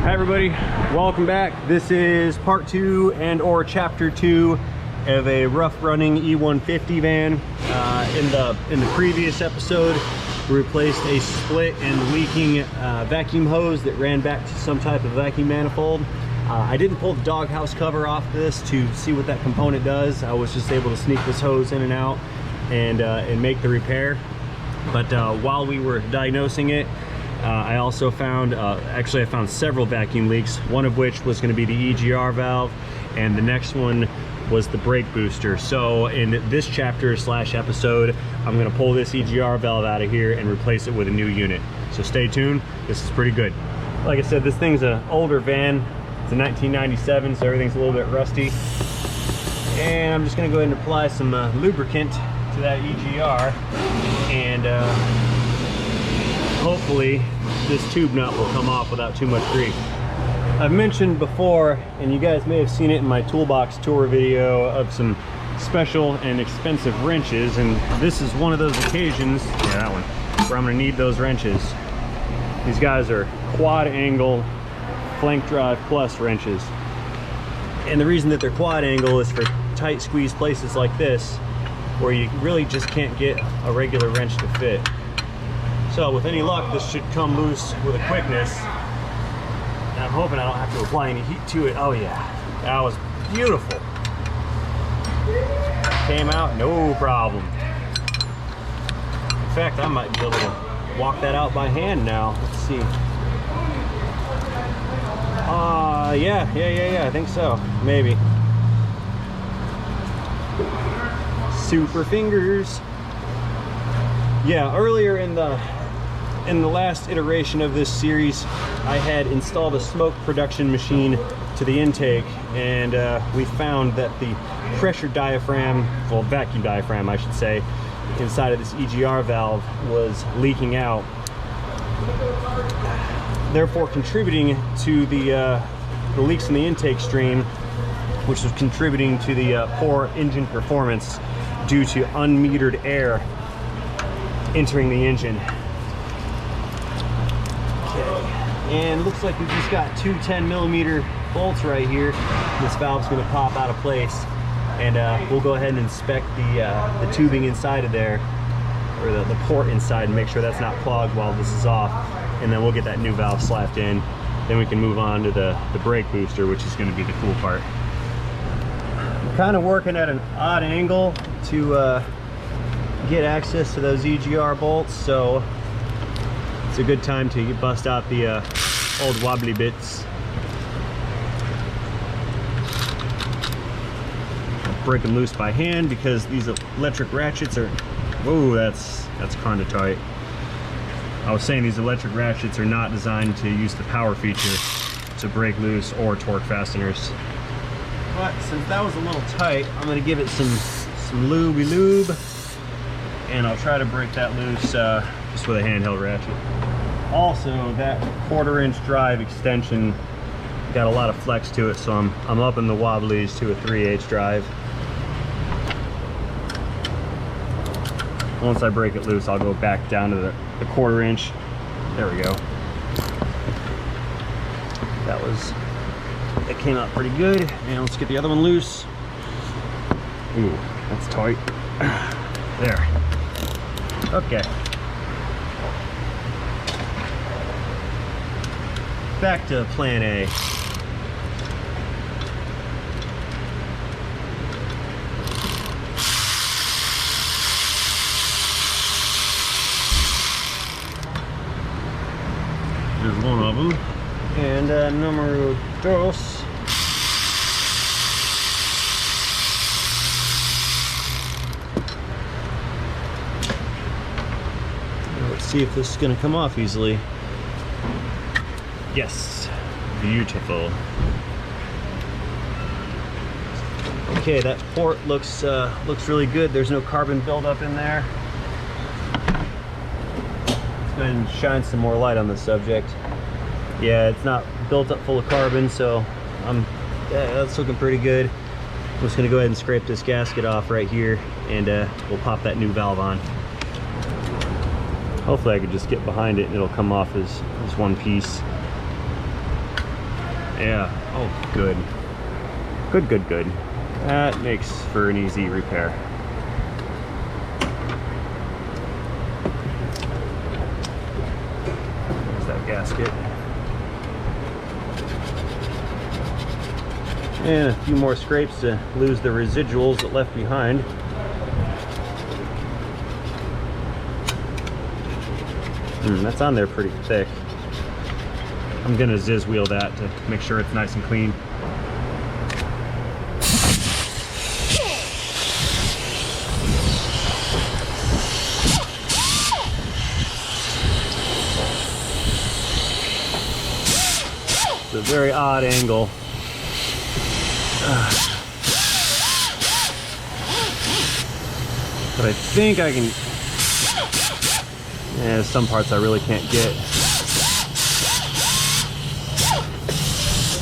Hi everybody, welcome back. This is part 2 and or chapter 2 of a rough running E150 van. In the previous episode, we replaced a split and leaking vacuum hose that ran back to some type of vacuum manifold. I didn't pull the doghouse cover off this to see what that component does. I was just able to sneak this hose in and out and make the repair. But while we were diagnosing it, I also found, actually I found several vacuum leaks, one of which was going to be the EGR valve, and the next one was the brake booster. So in this chapter slash episode, I'm going to pull this EGR valve out of here and replace it with a new unit. So stay tuned, this is pretty good. Like I said, this thing's an older van. It's a 1997, so everything's a little bit rusty. And I'm just going to go ahead and apply some lubricant to that EGR, and hopefully this tube nut will come off without too much grief. I've mentioned before, and you guys may have seen it in my toolbox tour video, of some special and expensive wrenches, and this is one of those occasions, yeah, that one, where I'm going to need those wrenches. These guys are quad angle flank drive plus wrenches, and the reason that they're quad angle is for tight squeeze places like this where you really just can't get a regular wrench to fit. So with any luck, this should come loose with a quickness. And I'm hoping I don't have to apply any heat to it. Oh yeah, that was beautiful. Came out no problem. In fact, I might be able to walk that out by hand now. Let's see. Yeah, I think so, maybe. Super fingers. Yeah, earlier in the last iteration of this series, I had installed a smoke production machine to the intake, and we found that the pressure diaphragm, well, vacuum diaphragm I should say, inside of this EGR valve was leaking out, therefore contributing to the leaks in the intake stream, which was contributing to the poor engine performance due to unmetered air entering the engine. And looks like we've just got two 10mm bolts right here. This valve's going to pop out of place, and we'll go ahead and inspect the tubing inside of there, or the port inside, and make sure that's not clogged while this is off, and then we'll get that new valve slapped in. Then we can move on to the brake booster, which is going to be the cool part. I'm kind of working at an odd angle to get access to those EGR bolts, so it's a good time to bust out the old wobbly bits. Break them loose by hand because these electric ratchets are, whoa, that's kind of tight. I was saying these electric ratchets are not designed to use the power feature to break loose or torque fasteners. But since that was a little tight, I'm going to give it some lube, and I'll try to break that loose just with a handheld ratchet. Also, that 1/4-inch drive extension got a lot of flex to it, so I'm upping the wobblies to a 3/8 drive. Once I break it loose, I'll go back down to the 1/4-inch. There we go. That came out pretty good. And let's get the other one loose. Ooh, that's tight. There. Okay. Back to plan A. There's one of them. And numero dos. Let's see if this is going to come off easily. Yes, beautiful. Okay, that port looks really good. There's no carbon buildup in there. Let's go ahead and shine some more light on the subject. Yeah, it's not built up full of carbon, so that's looking pretty good. I'm just gonna go ahead and scrape this gasket off right here, and we'll pop that new valve on. Hopefully I could just get behind it and it'll come off as one piece. Yeah, oh, good. Good, good, good. That makes for an easy repair. There's that gasket. And a few more scrapes to lose the residuals that left behind. That's on there pretty thick. I'm gonna ziz wheel that to make sure it's nice and clean. It's a very odd angle. But I think I can. Yeah, some parts I really can't get.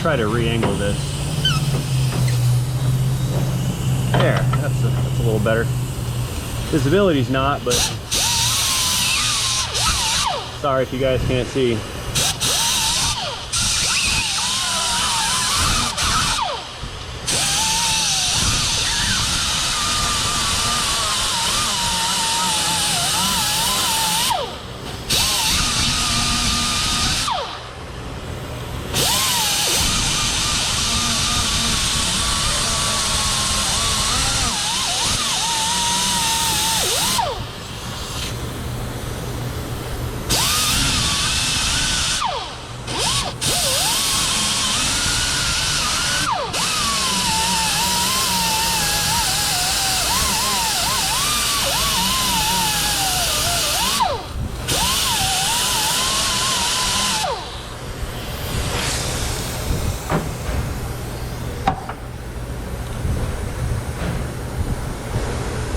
Try to re-angle this. There, that's a little better. Visibility's not, but sorry if you guys can't see.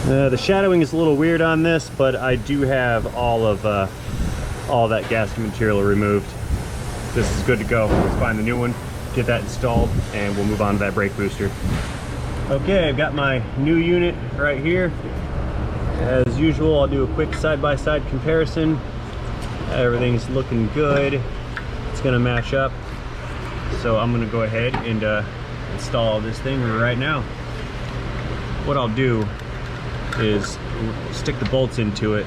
The shadowing is a little weird on this, but I do have all that gasket material removed. This is good to go. Let's find the new one, get that installed, and we'll move on to that brake booster. Okay, I've got my new unit right here. As usual, I'll do a quick side-by-side comparison. Everything's looking good. It's gonna match up. So I'm gonna go ahead and install this thing right now. What I'll do is stick the bolts into it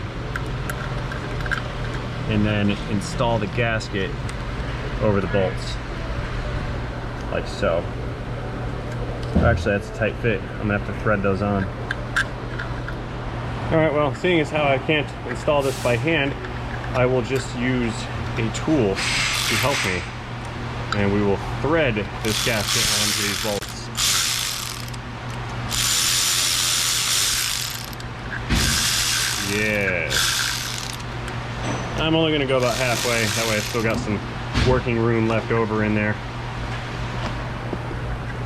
and then install the gasket over the bolts, like so. Actually, that's a tight fit. I'm gonna have to thread those on. All right, well, seeing as how I can't install this by hand, I will just use a tool to help me, and we will thread this gasket onto these bolts. Yeah. I'm only gonna go about halfway. That way I still got some working room left over in there.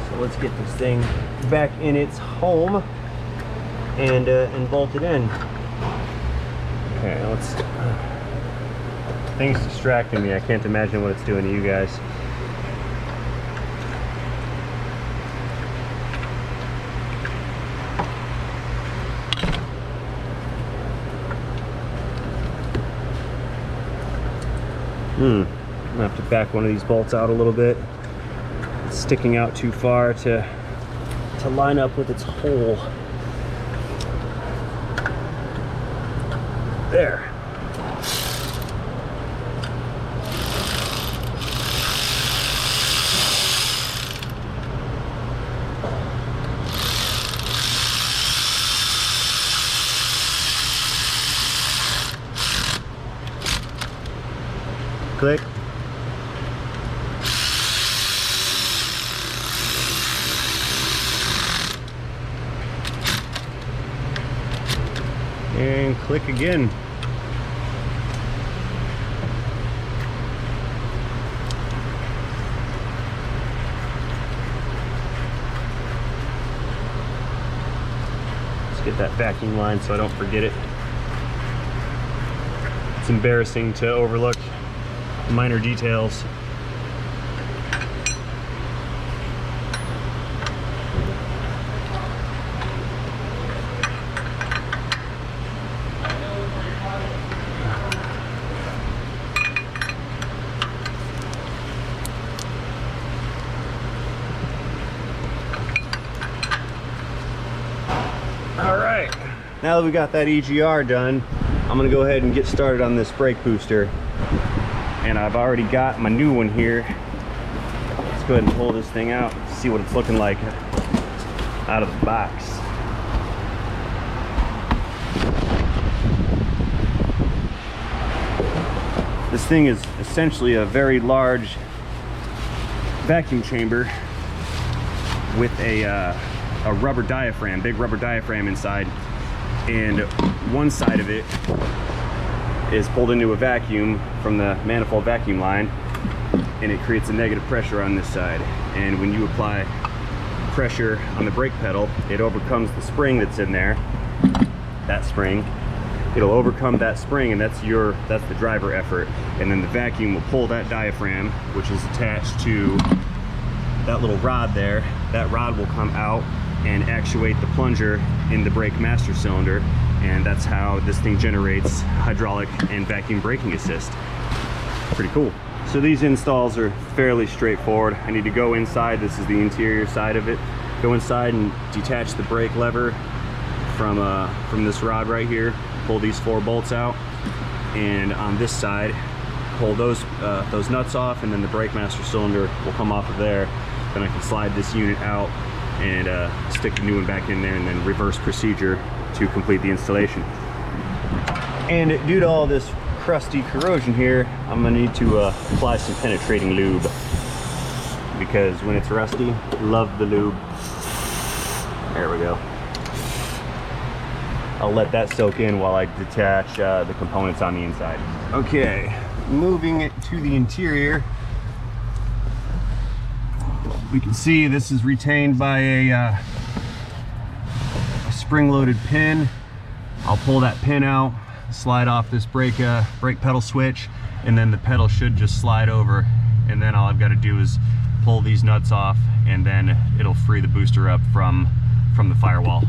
So let's get this thing back in its home and bolt it in. Okay, let's. Things distracting me. I can't imagine what it's doing to you guys. I'm gonna have to back one of these bolts out a little bit. It's sticking out too far to line up with its hole. There. Click. And click again. Let's get that vacuum line so I don't forget it. It's embarrassing to overlook minor details. now that we got that EGR done, I'm gonna go ahead and get started on this brake booster. And I've already got my new one here. Let's go ahead and pull this thing out, see what it's looking like out of the box. This thing is essentially a very large vacuum chamber with a rubber diaphragm, big rubber diaphragm inside, and one side of it is pulled into a vacuum from the manifold vacuum line, and it creates a negative pressure on this side. And when you apply pressure on the brake pedal, it overcomes the spring that's in there, that spring. It'll overcome that spring, and that's the driver effort. And then the vacuum will pull that diaphragm, which is attached to that little rod there. That rod will come out and actuate the plunger in the brake master cylinder, and that's how this thing generates hydraulic and vacuum braking assist. Pretty cool. So these installs are fairly straightforward. I need to go inside. This is the interior side of it. Go inside and detach the brake lever from this rod right here. Pull these 4 bolts out, and on this side pull those nuts off, and then the brake master cylinder will come off of there. Then I can slide this unit out and stick the new one back in there, and then reverse procedure to complete the installation. And due to all this crusty corrosion here, I'm gonna need to apply some penetrating lube, because when it's rusty, love the lube. There we go. I'll let that soak in while I detach the components on the inside. Okay, moving it to the interior. We can see this is retained by a spring-loaded pin. I'll pull that pin out, slide off this brake pedal switch, and then the pedal should just slide over. And then all I've got to do is pull these nuts off, and then it'll free the booster up from the firewall.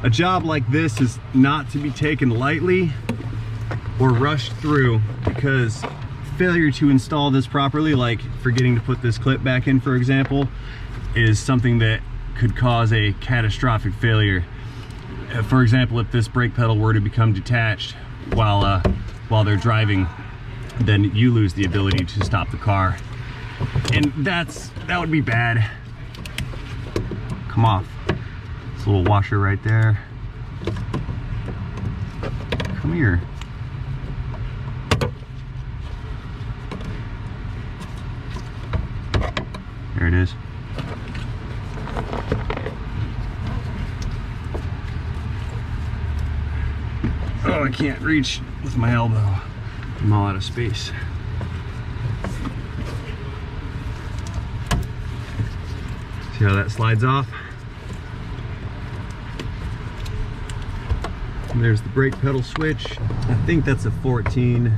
A job like this is not to be taken lightly or rushed through, because failure to install this properly, like forgetting to put this clip back in, for example, is something that could cause a catastrophic failure. For example, if this brake pedal were to become detached while they're driving, then you lose the ability to stop the car, and that would be bad. Come off. This little washer right there. Come here. There it is. Oh, I can't reach with my elbow. I'm all out of space. See how that slides off? And there's the brake pedal switch. I think that's a 14.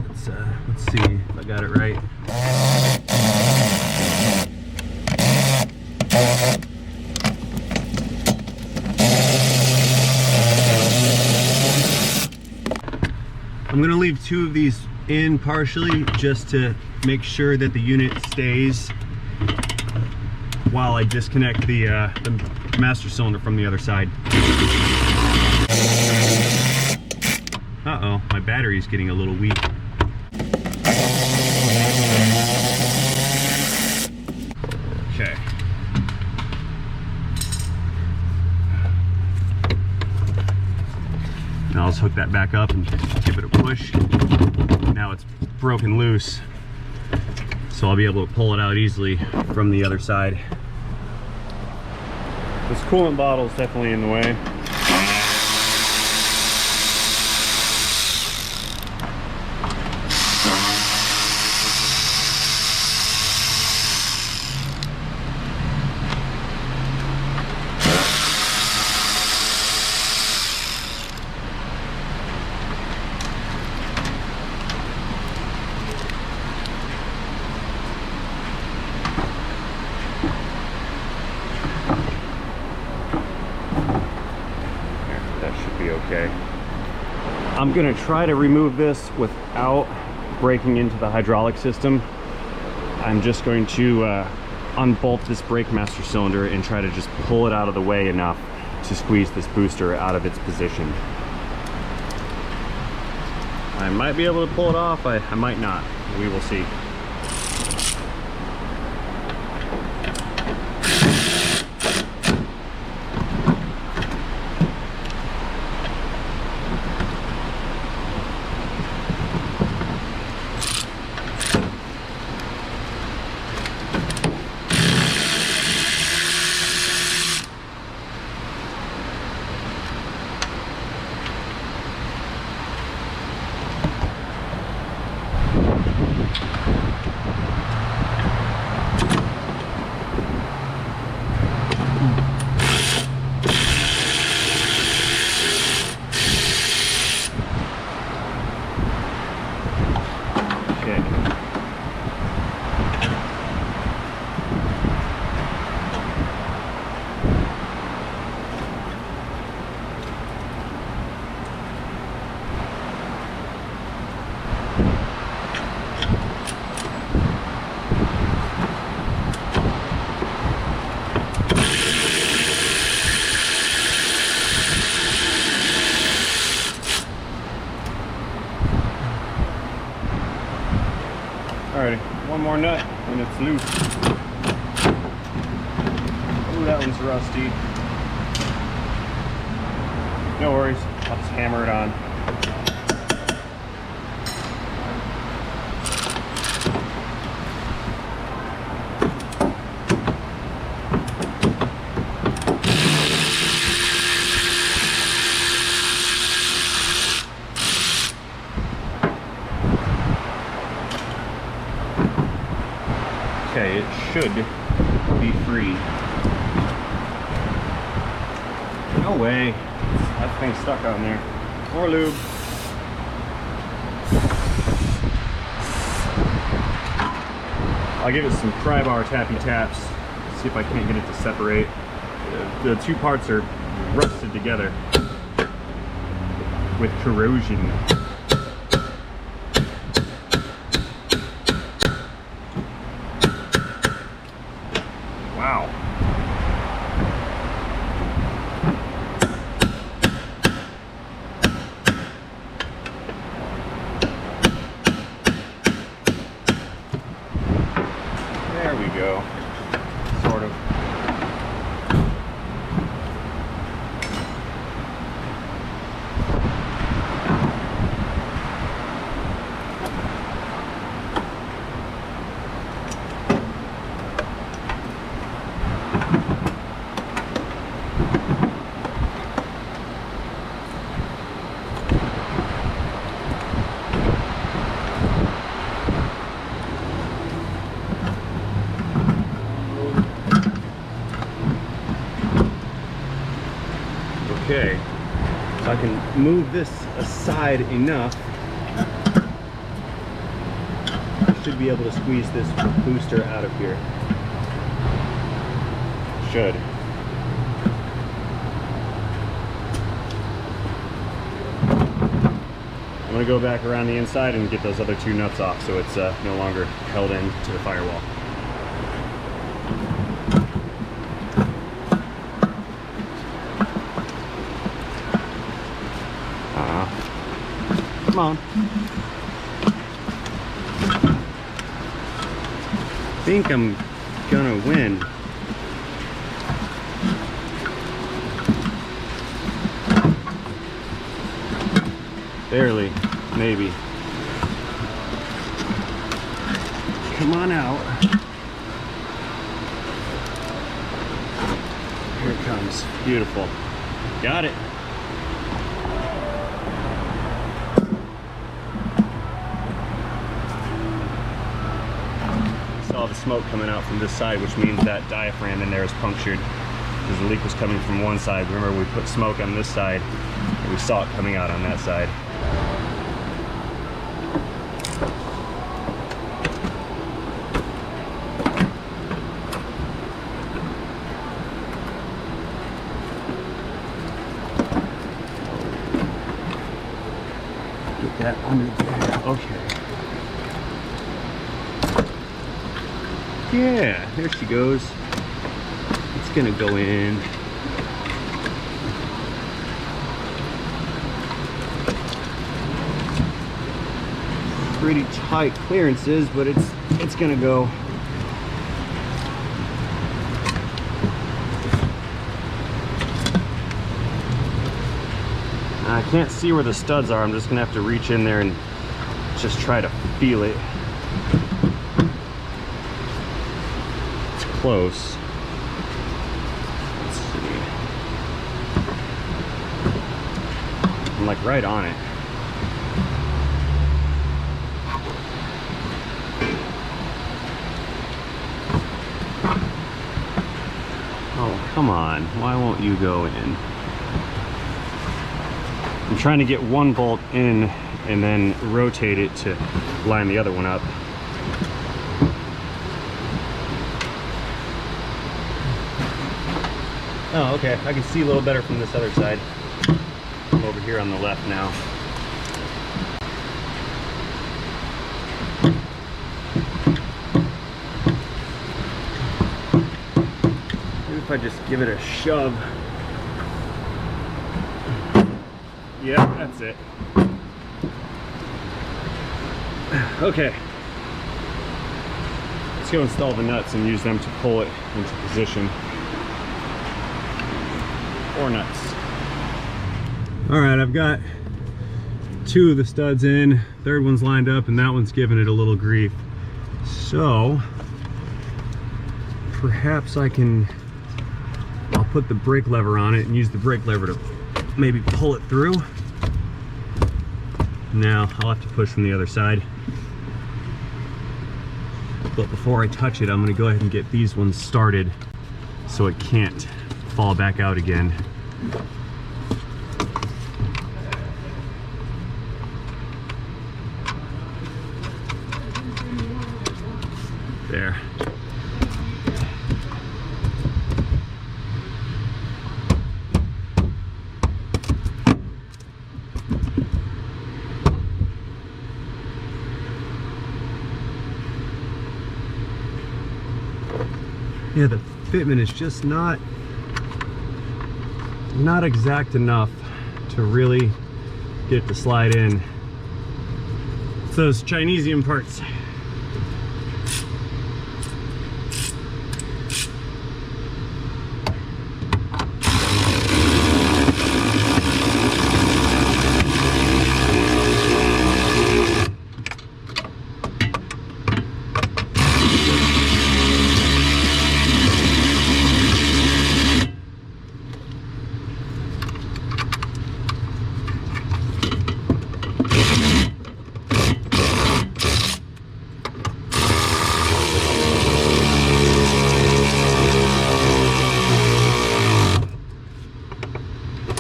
Let's see if I got it right. I'm gonna leave 2 of these in partially, just to make sure that the unit stays while I disconnect the master cylinder from the other side. Uh-oh, my battery's getting a little weak. Okay. Now let's hook that back up and give it a push. Now it's broken loose, so I'll be able to pull it out easily from the other side. This coolant bottle is definitely in the way. Okay. I'm gonna try to remove this without breaking into the hydraulic system. I'm just going to unbolt this brake master cylinder and try to just pull it out of the way enough to squeeze this booster out of its position. I might be able to pull it off, I might not. We will see. Alrighty, one more nut and it's loose. Ooh, that one's rusty. No worries, I'll just hammer it on. Okay, it should be free. No way. That thing's stuck on there. More lube. I'll give it some pry bar tappy taps. See if I can't get it to separate. The two parts are rusted together with corrosion. Wow. There we go. Sort of. Okay, so I can move this aside enough. I should be able to squeeze this booster out of here. Should. I'm gonna go back around the inside and get those other two nuts off so it's no longer held in to the firewall. Come on. I think I'm gonna win. Barely, maybe. Come on out. Here it comes. Beautiful. Got it. Saw the smoke coming out from this side, which means that diaphragm in there is punctured because the leak was coming from one side. Remember, we put smoke on this side and we saw it coming out on that side. Get that under there. Okay. Yeah, there she goes. It's gonna go in. Pretty tight clearances, but it's gonna go. I can't see where the studs are. I'm just gonna have to reach in there and just try to feel it. It's close. Let's see. I'm like right on it. Oh, come on. Why won't you go in? I'm trying to get one bolt in and then rotate it to line the other one up. Oh, okay. I can see a little better from this other side. I'm over here on the left now. Maybe if I just give it a shove. Yeah, that's it. Okay. Let's go install the nuts and use them to pull it into position. Or nuts. Alright, I've got two of the studs in. Third one's lined up and that one's giving it a little grief. So, perhaps I'll put the brake lever on it and use the brake lever to maybe pull it through. Now I'll have to push from the other side. But before I touch it, I'm going to go ahead and get these ones started so it can't fall back out again. There. Yeah, the fitment is just not exact enough to really get it to slide in. It's those Chinesium parts.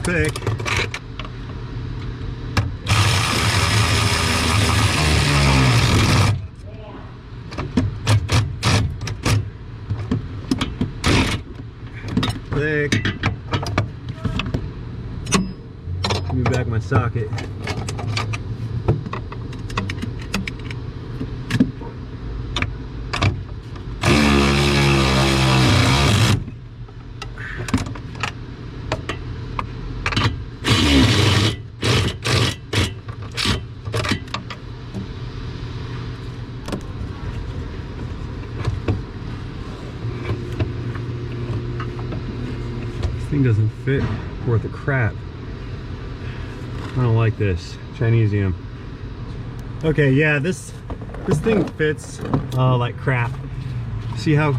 Thick. Thick. Give me back my socket. Thing doesn't fit worth a crap. I don't like this Chinesium. Okay, yeah, this thing fits like crap. See how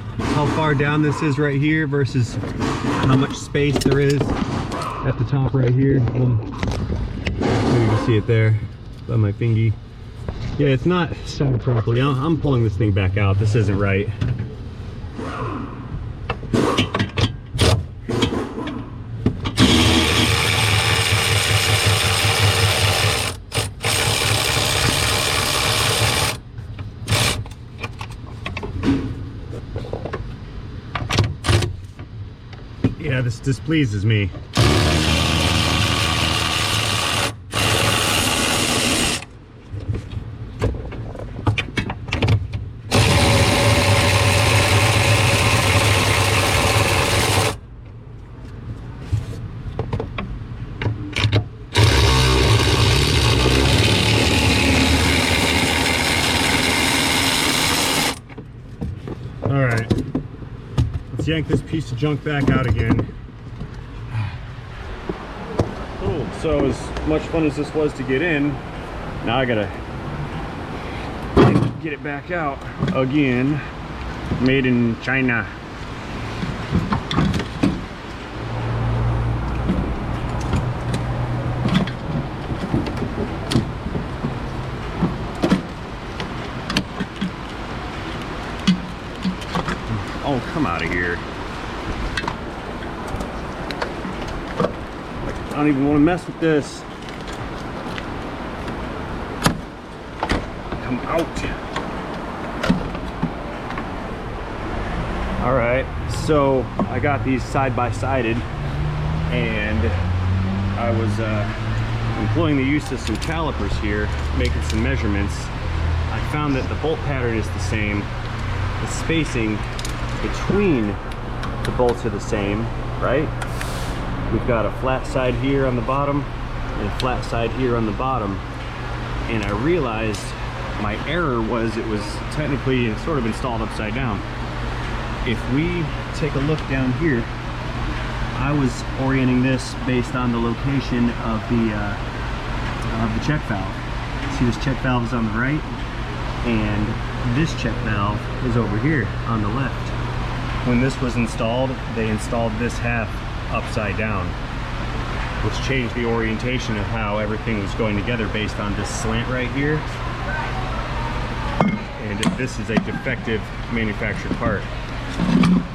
far down this is right here versus how much space there is at the top right here. Maybe you can see it there by my fingy. Yeah, it's not centered properly. I'm pulling this thing back out. This isn't right. Yeah, this displeases me. Let's yank this piece of junk back out again. Cool. So as much fun as this was to get in, now I gotta get it back out again. Made in China. Oh, come out of here. I don't even want to mess with this. Come out. All right, so I got these side-by-sided, and I was employing the use of some calipers here, making some measurements. I found that the bolt pattern is the same. The spacing between the bolts are the same, right? We've got a flat side here on the bottom and a flat side here on the bottom. And I realized my error was it was technically sort of installed upside down. If we take a look down here, I was orienting this based on the location of the check valve. See, this check valve is on the right, and this check valve is over here on the left. When this was installed, they installed this half upside down, which changed the orientation of how everything was going together based on this slant right here. And this is a defective manufactured part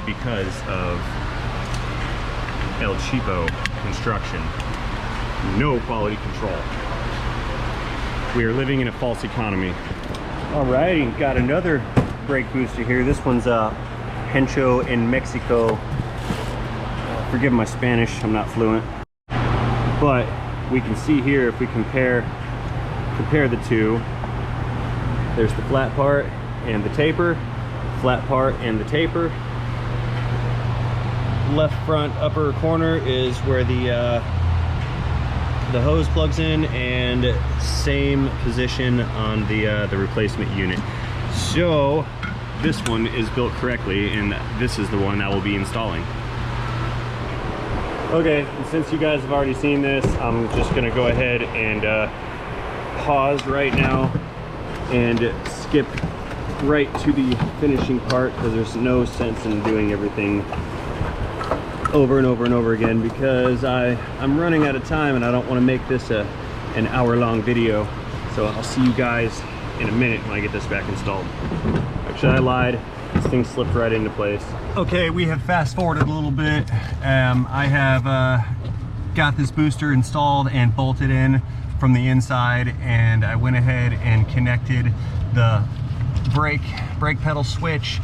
because of El Cheapo construction. No quality control. We are living in a false economy. Alrighty, got another brake booster here. This one's Hencho in Mexico. Forgive my Spanish, I'm not fluent. But we can see here, if we compare the two, there's the flat part and the taper, flat part and the taper. Left front upper corner is where the hose plugs in, and same position on the replacement unit. So this one is built correctly, and this is the one I will be installing. Okay, and since you guys have already seen this, I'm just gonna go ahead and pause right now and skip right to the finishing part, because there's no sense in doing everything over and over and over again, because I'm running out of time and I don't want to make this an hour-long video. So I'll see you guys in a minute when I get this back installed. Actually, I lied. This thing slipped right into place. Okay, we have fast forwarded a little bit. I have got this booster installed and bolted in from the inside, and I went ahead and connected the brake pedal switch,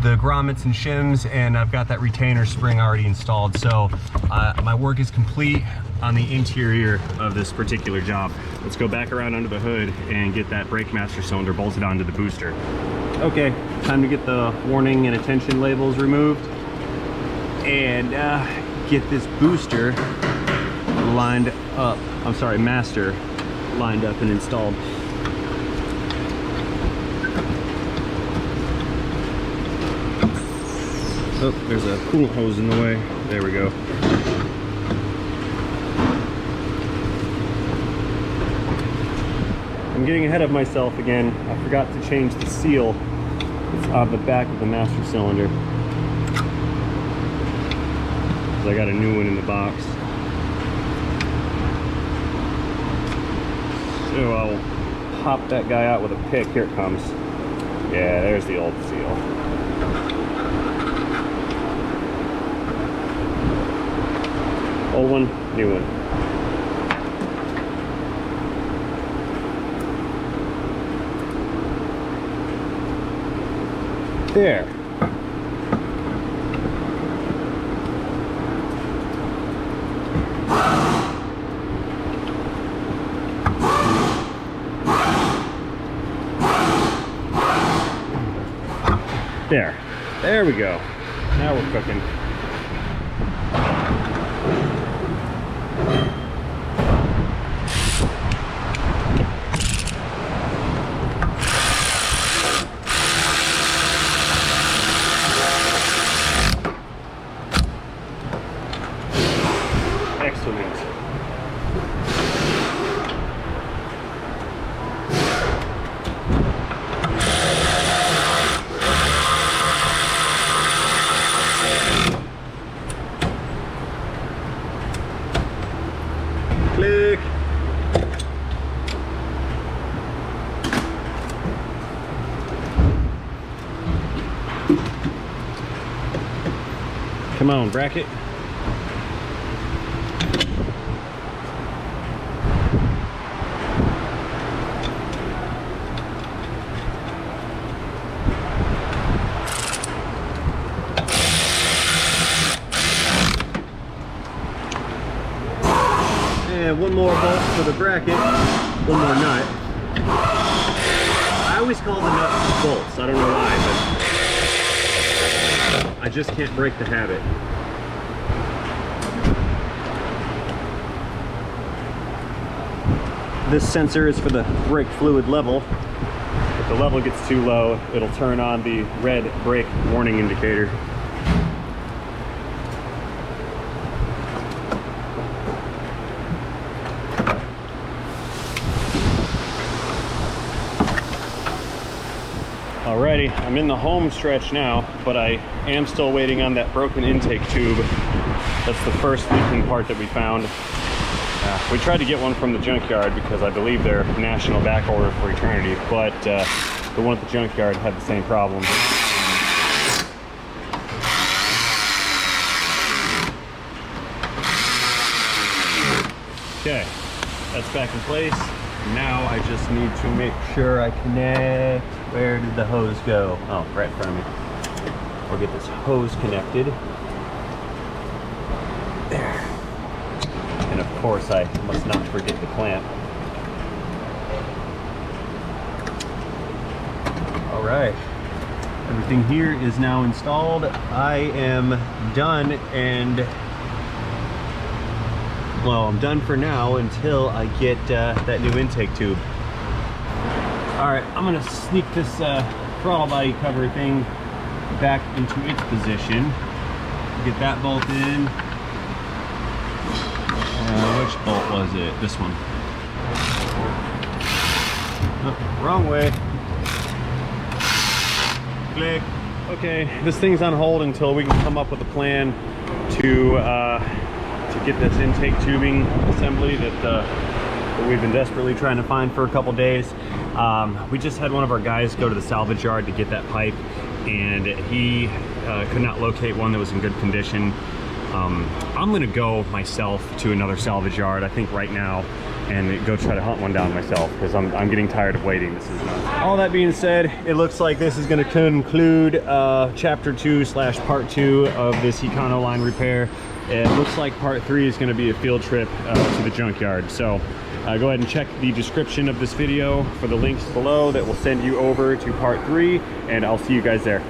the grommets and shims, and I've got that retainer spring already installed. So my work is complete on the interior of this particular job. Let's go back around under the hood and get that brake master cylinder bolted onto the booster. Okay, time to get the warning and attention labels removed and get this booster lined up, master lined up and installed. Oh, there's a coolant hose in the way. There we go. I'm getting ahead of myself again. I forgot to change the seal. It's on the back of the master cylinder. I got a new one in the box. So I'll pop that guy out with a pick. Here it comes. Yeah, there's the old seal. Old one, new one. There. There we go. Now we're cooking. Click. Come on, bracket. And one more bolt for the bracket, one more nut. I always call the nuts bolts, I don't know why, but I just can't break the habit. This sensor is for the brake fluid level. If the level gets too low, it'll turn on the red brake warning indicator. Alrighty, I'm in the home stretch now, but I am still waiting on that broken intake tube. That's the first leaking part that we found. We tried to get one from the junkyard because I believe they're national back order for eternity, but the one at the junkyard had the same problem. Okay, that's back in place. Now I just need to make sure I connect. Where did the hose go? Oh, right in front of me. We'll get this hose connected. There. And of course, I must not forget the clamp. All right. Everything here is now installed. I am done, and well, I'm done for now until I get that new intake tube. All right, I'm gonna sneak this throttle body cover thing back into its position. Get that bolt in. Which bolt was it? This one. Oh, wrong way. Click. Okay, this thing's on hold until we can come up with a plan to get this intake tubing assembly that we've been desperately trying to find for a couple days. We just had one of our guys go to the salvage yard to get that pipe, and he could not locate one that was in good condition. I'm gonna go myself to another salvage yard, I think right now, and go try to hunt one down myself, because I'm getting tired of waiting. This is nuts. All that being said, it looks like this is gonna conclude chapter 2/part 2 of this Econo line repair. It looks like part 3 is gonna be a field trip to the junkyard. So go ahead and check the description of this video for the links below that will send you over to part 3, and I'll see you guys there.